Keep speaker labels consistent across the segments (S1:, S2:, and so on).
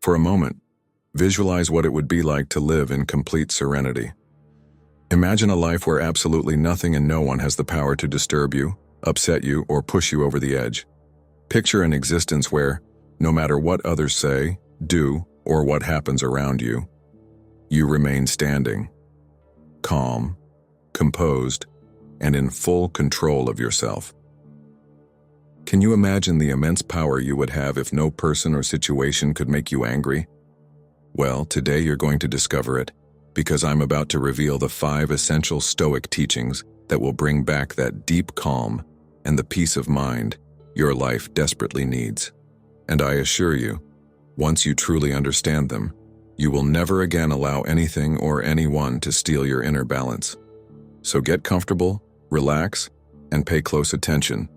S1: For a moment, visualize what it would be like to live in complete serenity. Imagine a life where absolutely nothing and no one has the power to disturb you, upset you, or push you over the edge. Picture an existence where, no matter what others say, do, or what happens around you, you remain standing, calm, composed, and in full control of yourself. Can you imagine the immense power you would have if no person or situation could make you angry? Well, today you're going to discover it, because I'm about to reveal the 5 essential Stoic teachings that will bring back that deep calm and the peace of mind your life desperately needs. And I assure you, once you truly understand them, you will never again allow anything or anyone to steal your inner balance. So get comfortable, relax, and pay close attention,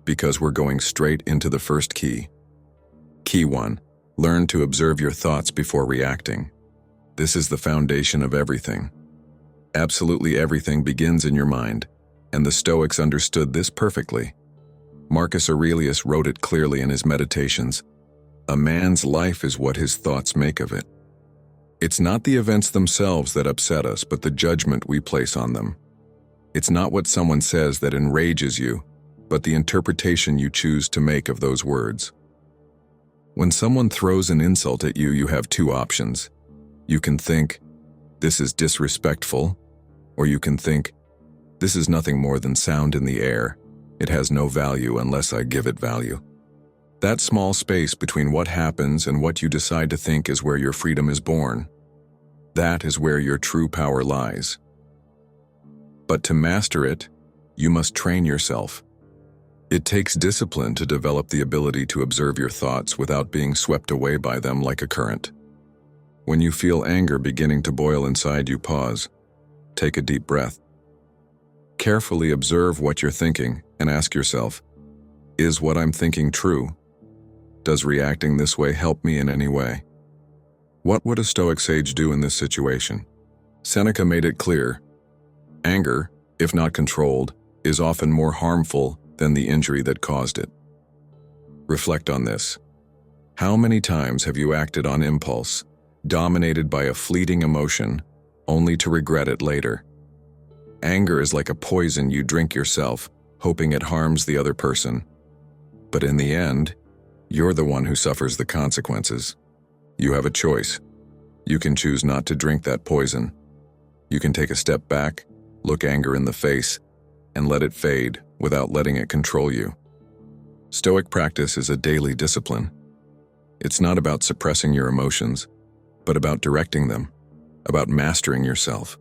S1: because we're going straight into the first key. Key 1. Learn to observe your thoughts before reacting. This is the foundation of everything. Absolutely everything begins in your mind, and the Stoics understood this perfectly. Marcus Aurelius wrote it clearly in his Meditations. A man's life is what his thoughts make of it. It's not the events themselves that upset us, but the judgment we place on them. It's not what someone says that enrages you, but the interpretation you choose to make of those words. When someone throws an insult at you, you have 2 options. You can think, "This is disrespectful," or you can think, "This is nothing more than sound in the air. It has no value unless I give it value." That small space between what happens and what you decide to think is where your freedom is born. That is where your true power lies. But to master it, you must train yourself. It takes discipline to develop the ability to observe your thoughts without being swept away by them like a current. When you feel anger beginning to boil inside you, pause. Take a deep breath. Carefully observe what you're thinking and ask yourself, is what I'm thinking true? Does reacting this way help me in any way? What would a Stoic sage do in this situation? Seneca made it clear, anger, if not controlled, is often more harmful than the injury that caused it. Reflect on this. How many times have you acted on impulse, dominated by a fleeting emotion, only to regret it later? Anger is like a poison you drink yourself, hoping it harms the other person. But in the end, you're the one who suffers the consequences. You have a choice. You can choose not to drink that poison. You can take a step back, look anger in the face, and let it fade without letting it control you. Stoic practice is a daily discipline. It's not about suppressing your emotions, but about directing them, about mastering yourself.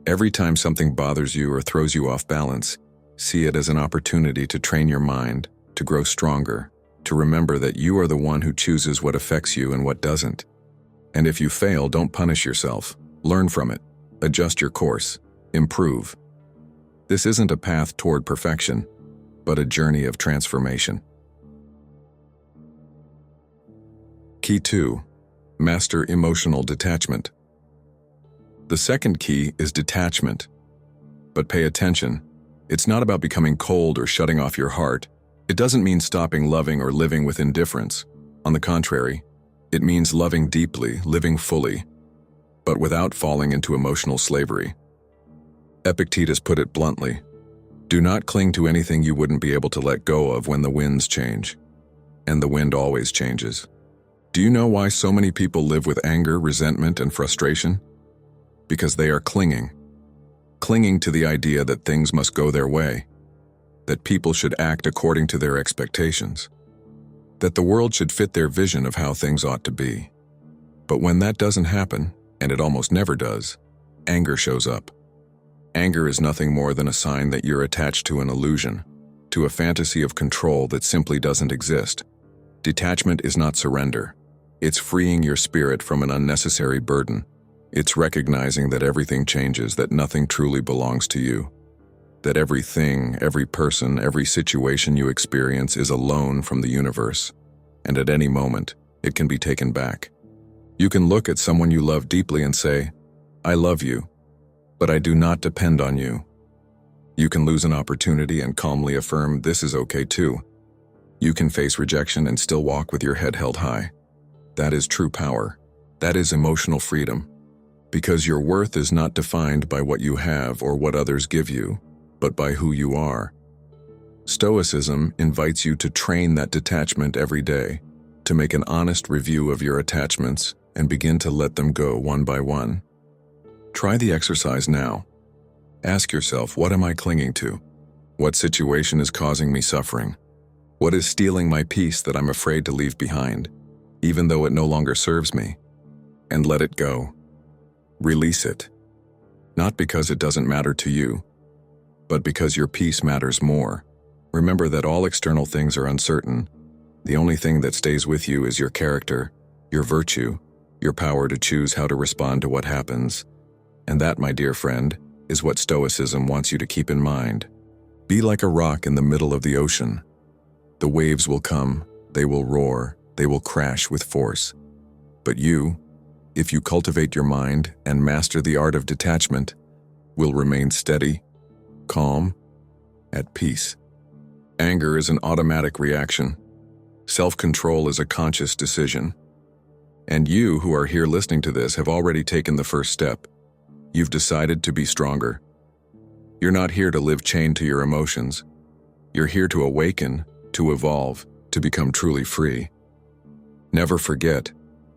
S1: Every time something bothers you or throws you off balance, see it as an opportunity to train your mind, to grow stronger, to remember that you are the one who chooses what affects you and what doesn't. And if you fail, don't punish yourself. Learn from it. Adjust your course. Improve. This isn't a path toward perfection, but a journey of transformation. Key 2. Master emotional detachment. The second key is detachment. But pay attention. It's not about becoming cold or shutting off your heart. It doesn't mean stopping loving or living with indifference. On the contrary, it means loving deeply, living fully, but without falling into emotional slavery. Epictetus put it bluntly, do not cling to anything you wouldn't be able to let go of when the winds change. And the wind always changes. Do you know why so many people live with anger, resentment, and frustration? Because they are clinging to the idea that things must go their way, that people should act according to their expectations, that the world should fit their vision of how things ought to be. But when that doesn't happen, and it almost never does, anger shows up. Anger is nothing more than a sign that you're attached to an illusion, to a fantasy of control that simply doesn't exist. Detachment is not surrender. It's freeing your spirit from an unnecessary burden. It's recognizing that everything changes, that nothing truly belongs to you, that everything, every person, every situation you experience is a loan from the universe, and at any moment, it can be taken back. You can look at someone you love deeply and say, I love you, but I do not depend on you. You can lose an opportunity and calmly affirm this is okay too. You can face rejection and still walk with your head held high. That is true power. That is emotional freedom. Because your worth is not defined by what you have or what others give you, but by who you are. Stoicism invites you to train that detachment every day, to make an honest review of your attachments and begin to let them go one by one. Try the exercise now. Ask yourself, what am I clinging to? What situation is causing me suffering? What is stealing my peace that I'm afraid to leave behind, even though it no longer serves me? And let it go. Release it. Not because it doesn't matter to you, but because your peace matters more. Remember that all external things are uncertain. The only thing that stays with you is your character, your virtue, your power to choose how to respond to what happens. And that, my dear friend, is what Stoicism wants you to keep in mind. Be like a rock in the middle of the ocean. The waves will come, they will roar, they will crash with force. But you, if you cultivate your mind and master the art of detachment, will remain steady, calm, at peace. Anger is an automatic reaction. Self-control is a conscious decision. And you who are here listening to this have already taken the first step. You've decided to be stronger. You're not here to live chained to your emotions. You're here to awaken, to evolve, to become truly free. Never forget,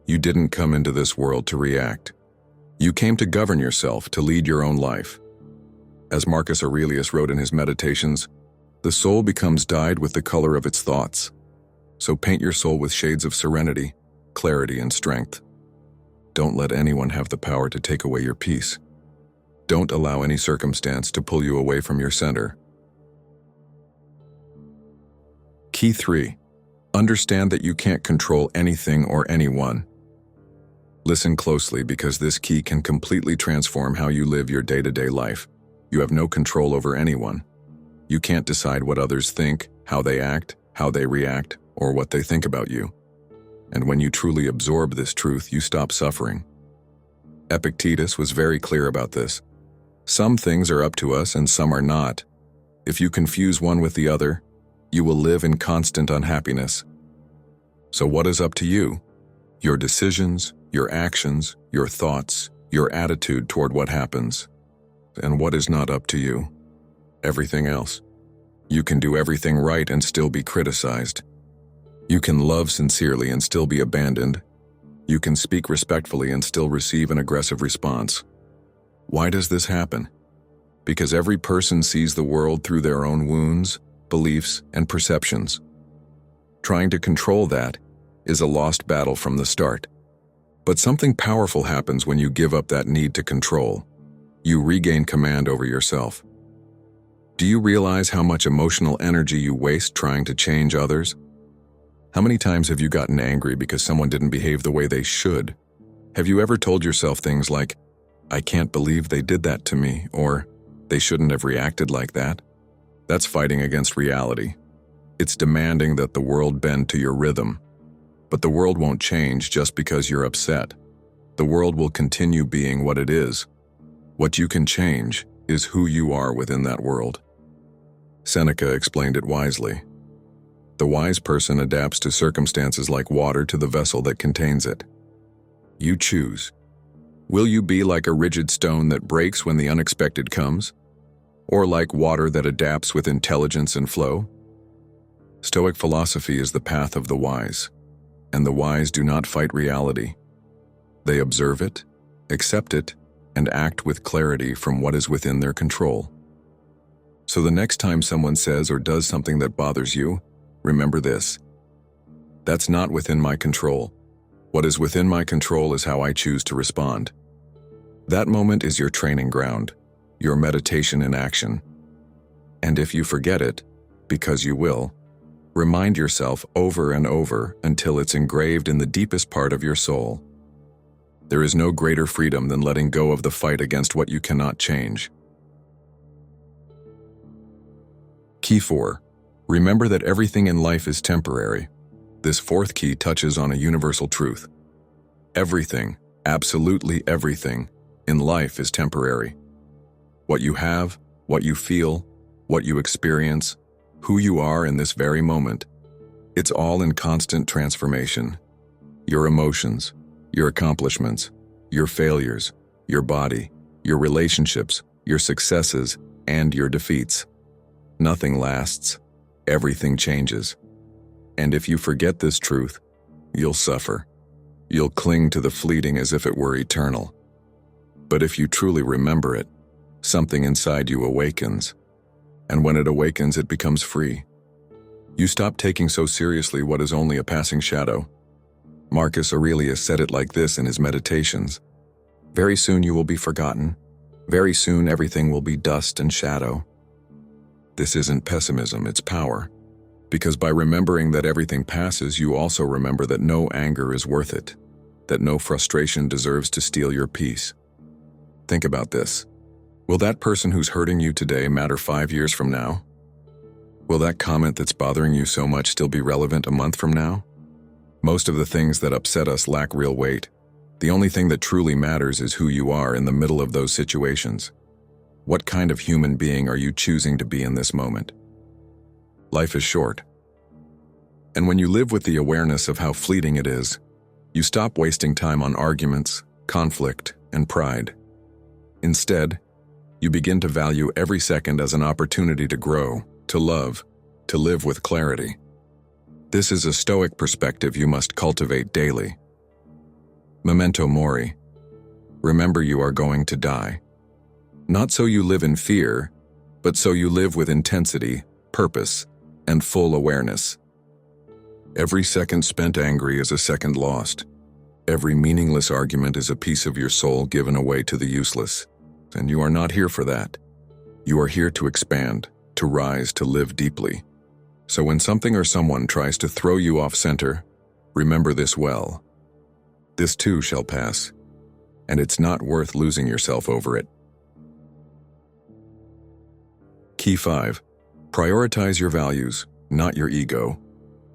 S1: you didn't come into this world to react. You came to govern yourself, to lead your own life. As Marcus Aurelius wrote in his Meditations, the soul becomes dyed with the color of its thoughts. So paint your soul with shades of serenity, clarity, and strength. Don't let anyone have the power to take away your peace. Don't allow any circumstance to pull you away from your center. Key 3. Understand that you can't control anything or anyone. Listen closely, because this key can completely transform how you live your day-to-day life. You have no control over anyone. You can't decide what others think, how they act, how they react, or what they think about you. And when you truly absorb this truth, you stop suffering. Epictetus was very clear about this. Some things are up to us and some are not. If you confuse one with the other, you will live in constant unhappiness. So what is up to you? Your decisions, your actions, your thoughts, your attitude toward what happens. And what is not up to you? Everything else. You can do everything right and still be criticized. You can love sincerely and still be abandoned. You can speak respectfully and still receive an aggressive response. Why does this happen? Because every person sees the world through their own wounds, beliefs, and perceptions. Trying to control that is a lost battle from the start. But something powerful happens when you give up that need to control. You regain command over yourself. Do you realize how much emotional energy you waste trying to change others? How many times have you gotten angry because someone didn't behave the way they should? Have you ever told yourself things like, "I can't believe they did that to me," or "They shouldn't have reacted like that"? That's fighting against reality. It's demanding that the world bend to your rhythm. But the world won't change just because you're upset. The world will continue being what it is. What you can change is who you are within that world. Seneca explained it wisely. The wise person adapts to circumstances like water to the vessel that contains it. You choose. Will you be like a rigid stone that breaks when the unexpected comes? Or like water that adapts with intelligence and flow? Stoic philosophy is the path of the wise, and the wise do not fight reality. They observe it, accept it, and act with clarity from what is within their control. So the next time someone says or does something that bothers you, remember this: that's not within my control. What is within my control is how I choose to respond. That moment is your training ground, your meditation in action. And if you forget it, because you will, remind yourself over and over until it's engraved in the deepest part of your soul. There is no greater freedom than letting go of the fight against what you cannot change. Key 4. Remember that everything in life is temporary. This fourth key touches on a universal truth. Everything, absolutely everything, in life is temporary. What you have, what you feel, what you experience, who you are in this very moment, it's all in constant transformation. Your emotions, your accomplishments, your failures, your body, your relationships, your successes, and your defeats. Nothing lasts. Everything changes. And if you forget this truth, you'll suffer. You'll cling to the fleeting as if it were eternal. But if you truly remember it, something inside you awakens. And when it awakens, it becomes free. You stop taking so seriously what is only a passing shadow. Marcus Aurelius said it like this in his Meditations. Very soon you will be forgotten. Very soon everything will be dust and shadow. This isn't pessimism, it's power. Because by remembering that everything passes, you also remember that no anger is worth it, that no frustration deserves to steal your peace. Think about this. Will that person who's hurting you today matter 5 years from now? Will that comment that's bothering you so much still be relevant a month from now? Most of the things that upset us lack real weight. The only thing that truly matters is who you are in the middle of those situations. What kind of human being are you choosing to be in this moment? Life is short. And when you live with the awareness of how fleeting it is, you stop wasting time on arguments, conflict, and pride. Instead, you begin to value every second as an opportunity to grow, to love, to live with clarity. This is a Stoic perspective you must cultivate daily. Memento mori. Remember you are going to die. Not so you live in fear, but so you live with intensity, purpose, and full awareness. Every second spent angry is a second lost. Every meaningless argument is a piece of your soul given away to the useless. And you are not here for that. You are here to expand, to rise, to live deeply. So when something or someone tries to throw you off center, remember this well. This too shall pass, and it's not worth losing yourself over it. Key 5. Prioritize your values, not your ego.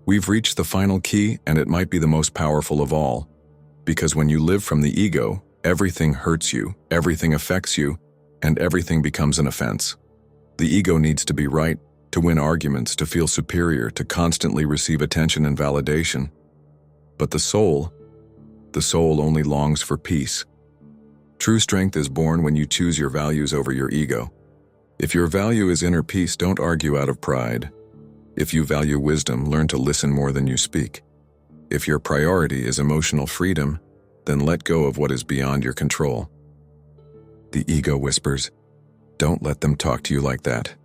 S1: We've reached the final key, and it might be the most powerful of all. Because when you live from the ego, everything hurts you, everything affects you, and everything becomes an offense. The ego needs to be right, to win arguments, to feel superior, to constantly receive attention and validation. But the soul only longs for peace. True strength is born when you choose your values over your ego. If your value is inner peace, don't argue out of pride. If you value wisdom, learn to listen more than you speak. If your priority is emotional freedom, then let go of what is beyond your control. The ego whispers, don't let them talk to you like that.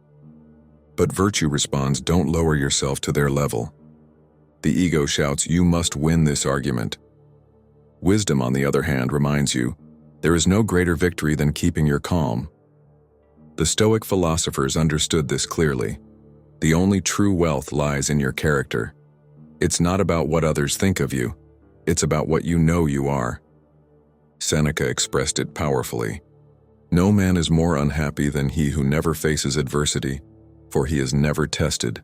S1: But virtue responds, don't lower yourself to their level. The ego shouts, you must win this argument. Wisdom, on the other hand, reminds you, there is no greater victory than keeping your calm. The Stoic philosophers understood this clearly. The only true wealth lies in your character. It's not about what others think of you. It's about what you know you are. Seneca expressed it powerfully. No man is more unhappy than he who never faces adversity, for he is never tested.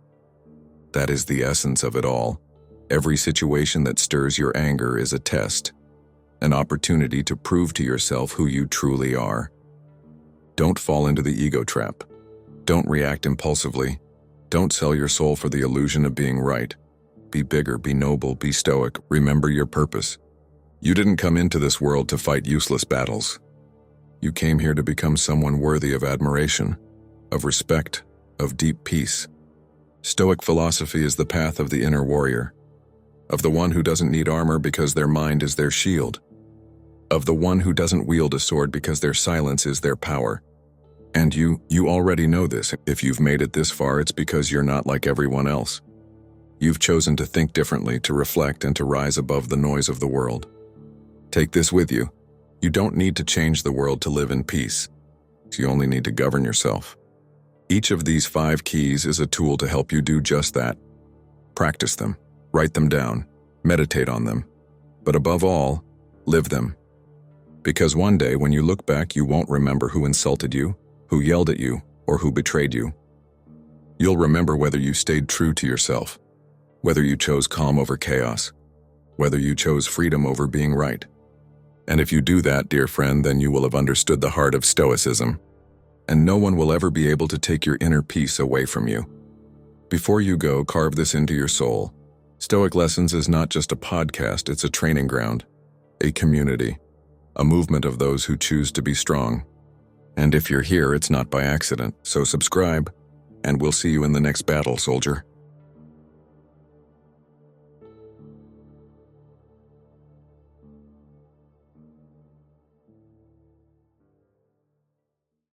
S1: That is the essence of it all. Every situation that stirs your anger is a test, an opportunity to prove to yourself who you truly are. Don't fall into the ego trap. Don't react impulsively. Don't sell your soul for the illusion of being right. Be bigger, be noble, be stoic. Remember your purpose. You didn't come into this world to fight useless battles. You came here to become someone worthy of admiration, of respect, of deep peace. Stoic philosophy is the path of the inner warrior, of the one who doesn't need armor because their mind is their shield, of the one who doesn't wield a sword because their silence is their power. And you already know this. If you've made it this far, it's because you're not like everyone else. You've chosen to think differently, to reflect, and to rise above the noise of the world. Take this with you. You don't need to change the world to live in peace. You only need to govern yourself. Each of these 5 keys is a tool to help you do just that. Practice them, write them down, meditate on them, but above all, live them. Because one day when you look back, you won't remember who insulted you, who yelled at you, or who betrayed you. You'll remember whether you stayed true to yourself, whether you chose calm over chaos, whether you chose freedom over being right. And if you do that, dear friend, then you will have understood the heart of Stoicism, and no one will ever be able to take your inner peace away from you. Before you go, carve this into your soul. Stoic Lessons is not just a podcast, it's a training ground, a community, a movement of those who choose to be strong. And if you're here, it's not by accident, so subscribe, and we'll see you in the next battle, soldier.